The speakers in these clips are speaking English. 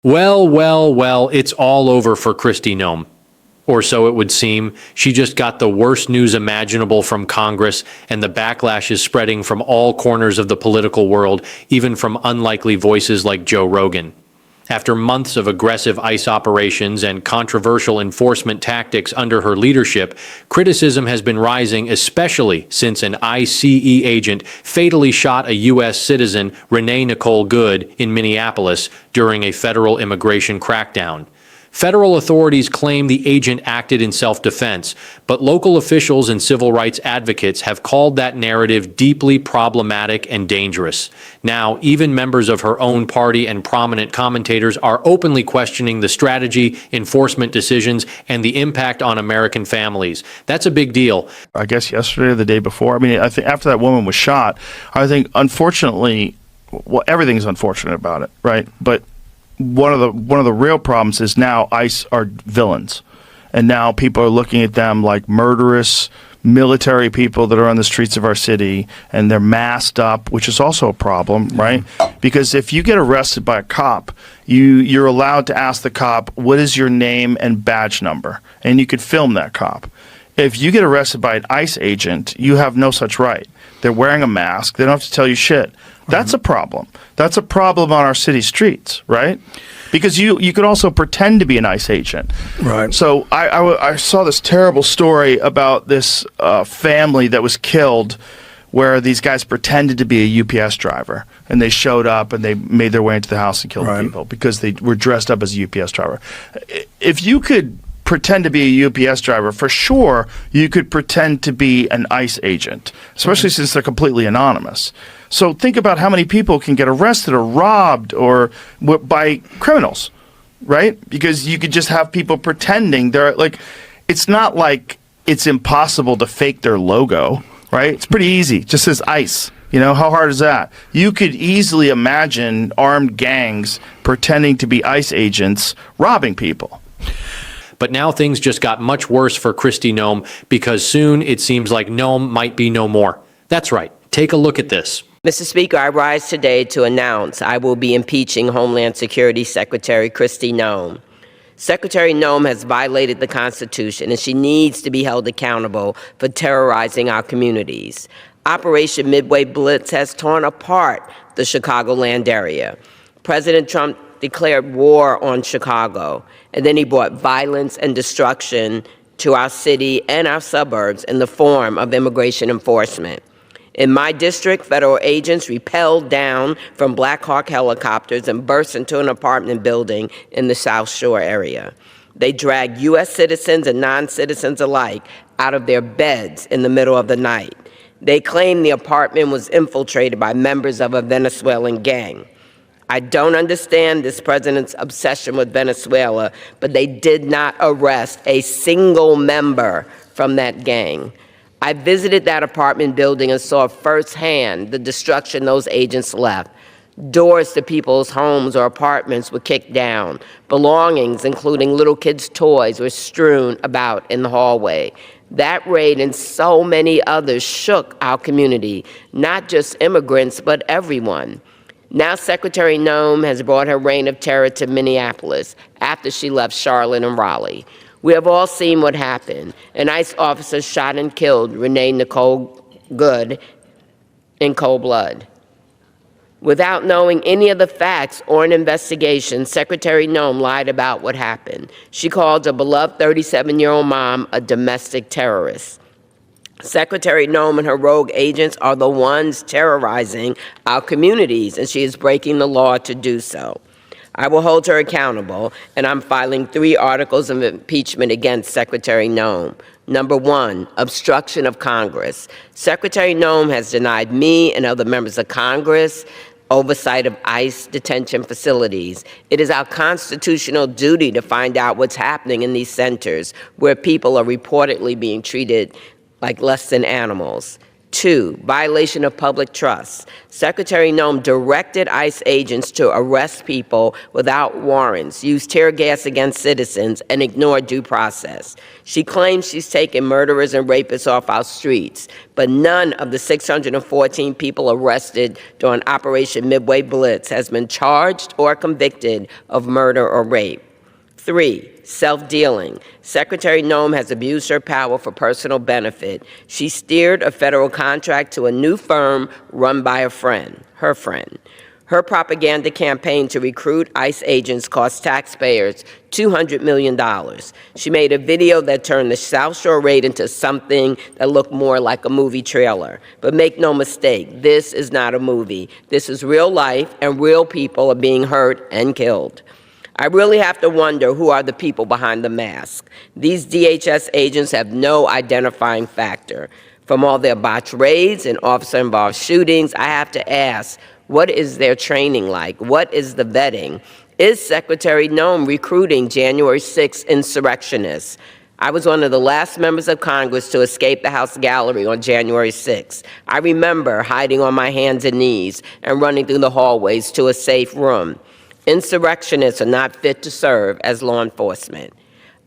Well, it's all over for Kristi Noem. Or so it would seem. She just got the worst news imaginable from Congress, and the backlash is spreading from all corners of the political world, even from unlikely voices like Joe Rogan. After months of aggressive ICE operations and controversial enforcement tactics under her leadership, criticism has been rising, especially since an ICE agent fatally shot a U.S. citizen, Renee Nicole Good, in Minneapolis during a federal immigration crackdown. Federal authorities claim the agent acted in self-defense, but local officials and civil rights advocates have called that narrative deeply problematic and dangerous. Now, even members of her own party and prominent commentators are openly questioning the strategy, enforcement decisions, and the impact on American families. That's a big deal. I guess yesterday or the day before. I mean, I think after that woman was shot, I think unfortunately, well, everything's unfortunate about it, right? But one of the real problems is now ICE are villains, and now people are looking at them like murderous military people that are on the streets of our city, and they're masked up, which is also a problem, right? Because if you get arrested by a cop, you're allowed to ask the cop, what is your name and badge number? And you could film that cop. If you get arrested by an ICE agent, you have no such right. They're wearing a mask. They don't have to tell you shit. That's a problem. That's a problem on our city streets, right? Because you could also pretend to be an ICE agent. Right. So I saw this terrible story about this family that was killed where these guys pretended to be a UPS driver, and they showed up and they made their way into the house and killed people because they were dressed up as a UPS driver. If you could pretend to be a UPS driver, for sure you could pretend to be an ICE agent, especially since they're completely anonymous. So think about how many people can get arrested or robbed or by criminals, right? Because you could just have people pretending they're like, it's not like it's impossible to fake their logo, right? It's pretty easy. It just says ICE. You know, how hard is that? You could easily imagine armed gangs pretending to be ICE agents robbing people. But now things just got much worse for Kristi Noem because soon it seems like Noem might be no more. That's right. Take a look at this. Mr. Speaker, I rise today to announce I will be impeaching Homeland Security Secretary Kristi Noem. Secretary Noem has violated the Constitution, and she needs to be held accountable for terrorizing our communities. Operation Midway Blitz has torn apart the Chicagoland area. President Trump declared war on Chicago, and then he brought violence and destruction to our city and our suburbs in the form of immigration enforcement. In my district, federal agents rappelled down from Black Hawk helicopters and burst into an apartment building in the South Shore area. They dragged U.S. citizens and non-citizens alike out of their beds in the middle of the night. They claimed the apartment was infiltrated by members of a Venezuelan gang. I don't understand this president's obsession with Venezuela, but they did not arrest a single member from that gang. I visited that apartment building and saw firsthand the destruction those agents left. Doors to people's homes or apartments were kicked down. Belongings, including little kids' toys, were strewn about in the hallway. That raid and so many others shook our community, not just immigrants, but everyone. Now Secretary Noem has brought her reign of terror to Minneapolis after she left Charlotte and Raleigh. We have all seen what happened. An ICE officer shot and killed Renee Nicole Good in cold blood. Without knowing any of the facts or an investigation, Secretary Noem lied about what happened. She called a beloved 37-year-old mom a domestic terrorist. Secretary Noem and her rogue agents are the ones terrorizing our communities, and she is breaking the law to do so. I will hold her accountable, and I'm filing 3 articles of impeachment against Secretary Noem. Number 1, obstruction of Congress. Secretary Noem has denied me and other members of Congress oversight of ICE detention facilities. It is our constitutional duty to find out what's happening in these centers where people are reportedly being treated like less than animals. 2, violation of public trust. Secretary Noem directed ICE agents to arrest people without warrants, use tear gas against citizens, and ignore due process. She claims she's taken murderers and rapists off our streets, but none of the 614 people arrested during Operation Midway Blitz has been charged or convicted of murder or rape. 3, self-dealing. Secretary Noem has abused her power for personal benefit. She steered a federal contract to a new firm run by a friend, her friend. Her propaganda campaign to recruit ICE agents cost taxpayers $200 million. She made a video that turned the South Shore raid into something that looked more like a movie trailer. But make no mistake, this is not a movie. This is real life, and real people are being hurt and killed. I really have to wonder who are the people behind the mask. These DHS agents have no identifying factor. From all their botched raids and officer-involved shootings, I have to ask, what is their training like? What is the vetting? Is Secretary Noem recruiting January 6th insurrectionists? I was one of the last members of Congress to escape the House gallery on January 6th. I remember hiding on my hands and knees and running through the hallways to a safe room. Insurrectionists are not fit to serve as law enforcement.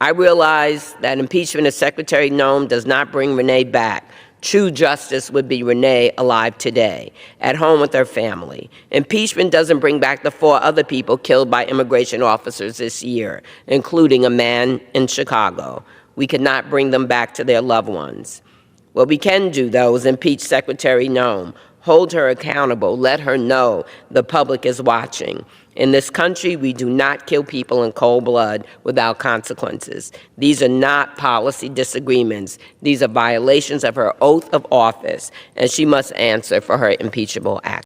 I realize that impeachment of Secretary Noem does not bring Renee back. True justice would be Renee alive today, at home with her family. Impeachment doesn't bring back the 4 other people killed by immigration officers this year, including a man in Chicago. We cannot bring them back to their loved ones. What we can do, though, is impeach Secretary Noem, hold her accountable, let her know the public is watching. In this country, we do not kill people in cold blood without consequences. These are not policy disagreements. These are violations of her oath of office, and she must answer for her impeachable act.